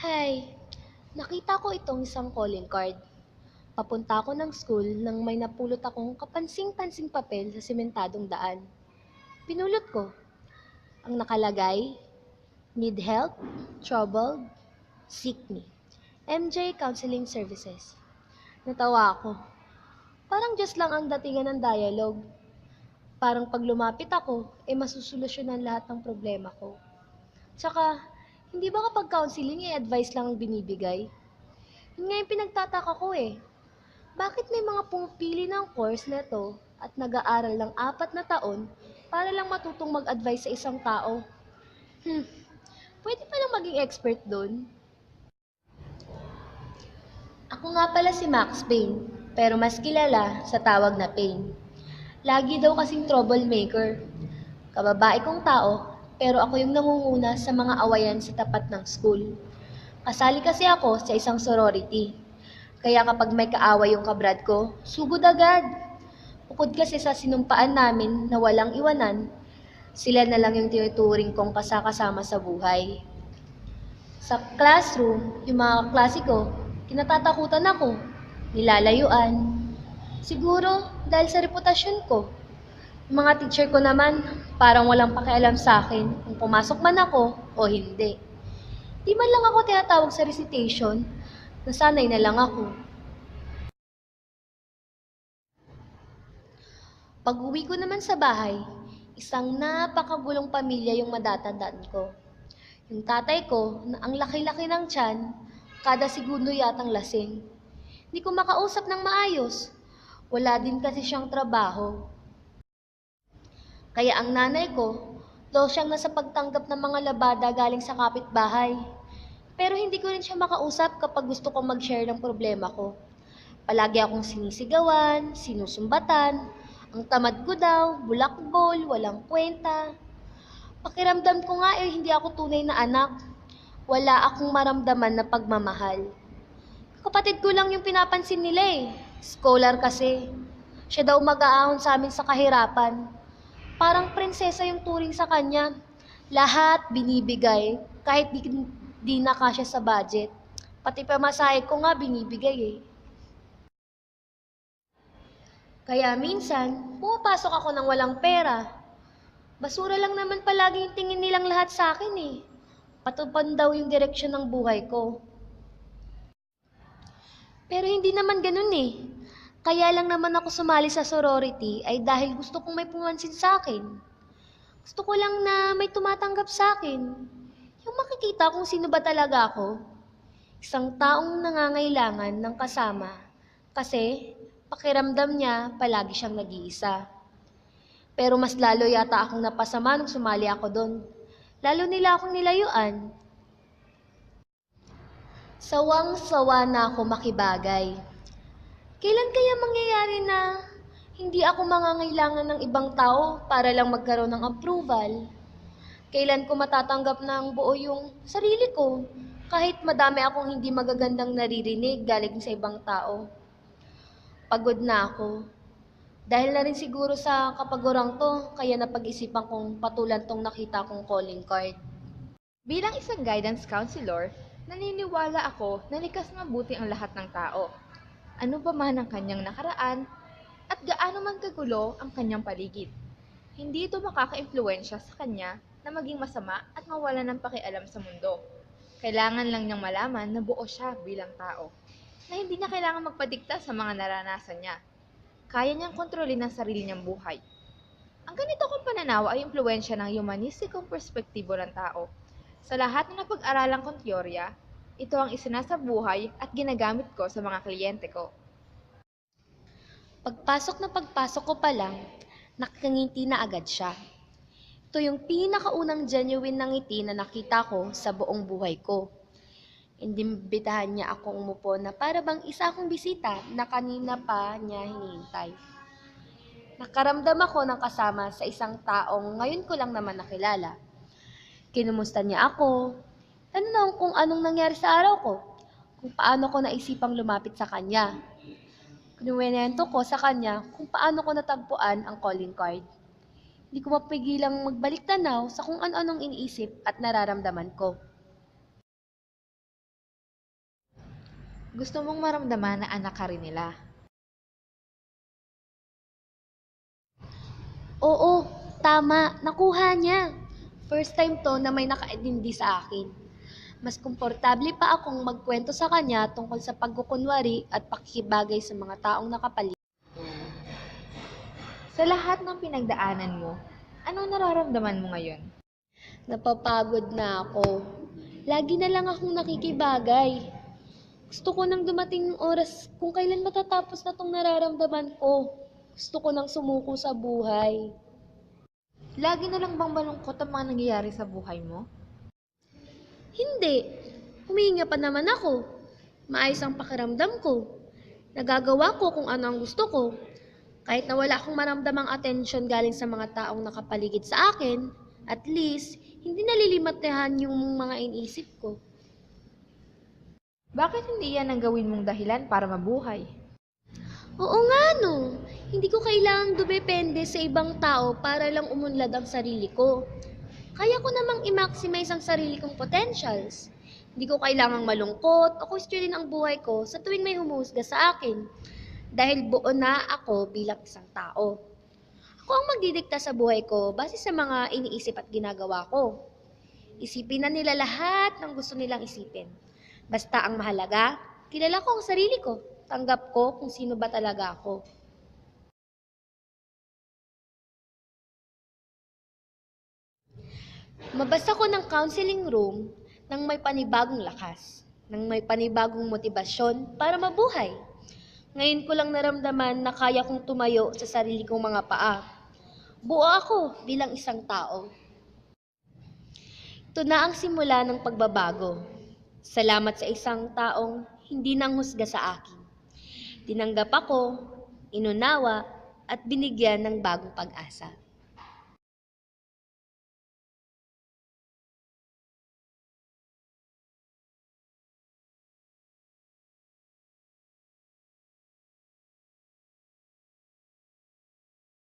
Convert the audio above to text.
Hi, nakita ko itong isang calling card. Papunta ako ng school nang may napulot akong kapansing-pansing papel sa sementadong daan. Pinulot ko. Ang nakalagay, need help, troubled, seek me. MJ Counseling Services. Natawa ako. Parang just lang ang datingan ng dialogue. Parang pag lumapit ako, masusolusyonan lahat ng problema ko. Tsaka, hindi ba kapag counseling advice lang ang binibigay? Yun nga yung pinagtataka ko eh. Bakit may mga pumipili ng course na to at nag-aaral ng 4 na taon para lang matutong mag-advise sa isang tao? Hmm, pwede pa lang maging expert doon. Ako nga pala si Max Payne, pero mas kilala sa tawag na Payne. Lagi daw kasing troublemaker. Kababae kong tao, pero ako yung nangunguna sa mga awayan sa tapat ng school. Kasali kasi ako sa isang sorority. Kaya kapag may kaaway yung kabrad ko, sugod agad. Bukod kasi sa sinumpaan namin na walang iwanan, sila na lang yung tinuturing kong kasakasama sa buhay. Sa classroom, yung mga klase ko, kinatatakutan ako, nilalayuan. Siguro dahil sa reputasyon ko. Yung mga teacher ko naman, parang walang pakialam sa akin kung pumasok man ako o hindi. Di man lang ako tinatawag sa recitation, nasanay na lang ako. Pag-uwi ko naman sa bahay, isang napakagulong pamilya yung matatandaan ko. Yung tatay ko, na ang laki-laki ng tiyan, kada segundo yatang lasing. Hindi ko makausap ng maayos. Wala din kasi siyang trabaho. Kaya ang nanay ko, siyang nasa pagtanggap ng mga labada galing sa kapitbahay. Pero hindi ko rin siya makausap kapag gusto kong mag-share ng problema ko. Palagi akong sinisigawan, sinusumbatan, ang tamad ko daw, bulakbol, walang kwenta. Pakiramdam ko nga hindi ako tunay na anak. Wala akong maramdaman na pagmamahal. Kapatid ko lang yung pinapansin nila eh. Scholar kasi. Siya daw mag-aahon sa amin sa kahirapan. Parang prinsesa yung turing sa kanya. Lahat binibigay, kahit di na kasya sa budget. Pati pamasahe ko nga binibigay eh. Kaya minsan, pumapasok ako ng walang pera. Basura lang naman palagi yung tingin nilang lahat sa akin eh. Patupan daw yung direksyon ng buhay ko. Pero hindi naman ganun eh. Kaya lang naman ako sumali sa sorority ay dahil gusto kong may pumansin sa akin. Gusto ko lang na may tumatanggap sa akin. Yung makikita kung sino ba talaga ako. Isang taong nangangailangan ng kasama. Kasi pakiramdam niya palagi siyang nag-iisa. Pero mas lalo yata akong napasama nung sumali ako doon. Lalo nila akong nilayuan. Sawang-sawa na ako makibagay. Kailan kaya mangyayari na hindi ako mangangailangan ng ibang tao para lang magkaroon ng approval? Kailan ko matatanggap ng buo yung sarili ko kahit madami akong hindi magagandang naririnig galing sa ibang tao? Pagod na ako. Dahil na rin siguro sa kapagurang to, kaya napag-isipan kong patulan tong nakita kong calling card. Bilang isang guidance counselor, naniniwala ako na likas mabuti ang lahat ng tao. Ano pa man ang kanyang nakaraan at gaano man kagulo ang kanyang paligid. Hindi ito makaka-impluwensya sa kanya na maging masama at mawala ng pakialam sa mundo. Kailangan lang niyang malaman na buo siya bilang tao, na hindi niya kailangan magpadikta sa mga naranasan niya. Kaya niyang kontrolin ang sarili niyang buhay. Ang ganito kong pananaw ay impluwensya ng humanistikong perspektibo ng tao. Sa lahat ng napag-aralan kong teorya, ito ang isinasabuhay at ginagamit ko sa mga kliyente ko. Pagpasok ko pa lang, nakangiti na agad siya. Ito yung pinakaunang genuine na ngiti na nakita ko sa buong buhay ko. Inimbitahan niya akong umupo na para bang isa akong bisita na kanina pa niya hinihintay. Nakaramdam ako ng kasama sa isang taong ngayon ko lang naman nakilala. Kinumusta niya ako, tanong kung anong nangyari sa araw ko, kung paano ko naisipang lumapit sa kanya. Kinuwento ko sa kanya kung paano ko natagpuan ang calling card. Hindi ko mapigilang magbalik tanaw sa kung ano-anong iniisip at nararamdaman ko. Gusto mong maramdaman na anak ka rin nila. Oo, tama, nakuha niya. First time to na may nakaintindi sa akin. Mas komportable pa akong magkwento sa kanya tungkol sa pagkukunwari at pakikibagay sa mga taong nakapaligid. Sa lahat ng pinagdaanan mo, anong nararamdaman mo ngayon? Napapagod na ako. Lagi na lang akong nakikibagay. Gusto ko nang dumating yung oras kung kailan matatapos na tong nararamdaman ko. Gusto ko nang sumuko sa buhay. Lagi na lang bang malungkot ang mga nangyayari sa buhay mo? Hindi. Humihinga pa naman ako. Maayos ang pakiramdam ko. Nagagawa ko kung ano ang gusto ko. Kahit na wala akong maramdamang atensyon galing sa mga taong nakapaligid sa akin, at least, hindi nalilimatyahan yung mga iniisip ko. Bakit hindi yan ang gawin mong dahilan para mabuhay? Oo nga no, hindi ko kailangang dumepende sa ibang tao para lang umunlad ang sarili ko. Kaya ko namang i-maximize ang sarili kong potentials. Hindi ko kailangang malungkot o questionin ang buhay ko sa tuwing may humuhusga sa akin. Dahil buo na ako bilang isang tao. Ako ang magdidikta sa buhay ko base sa mga iniisip at ginagawa ko. Isipin na nila lahat ng gusto nilang isipin. Basta ang mahalaga, kilala ko ang sarili ko. Tanggap ko kung sino ba talaga ako. Mabasa ko ng counseling room nang may panibagong lakas, nang may panibagong motibasyon para mabuhay. Ngayon ko lang naramdaman na kaya kong tumayo sa sarili kong mga paa. Buo ako bilang isang tao. Ito na ang simula ng pagbabago. Salamat sa isang taong hindi nanghusga sa akin. Tinanggap ako, inunawa, at binigyan ng bagong pag-asa.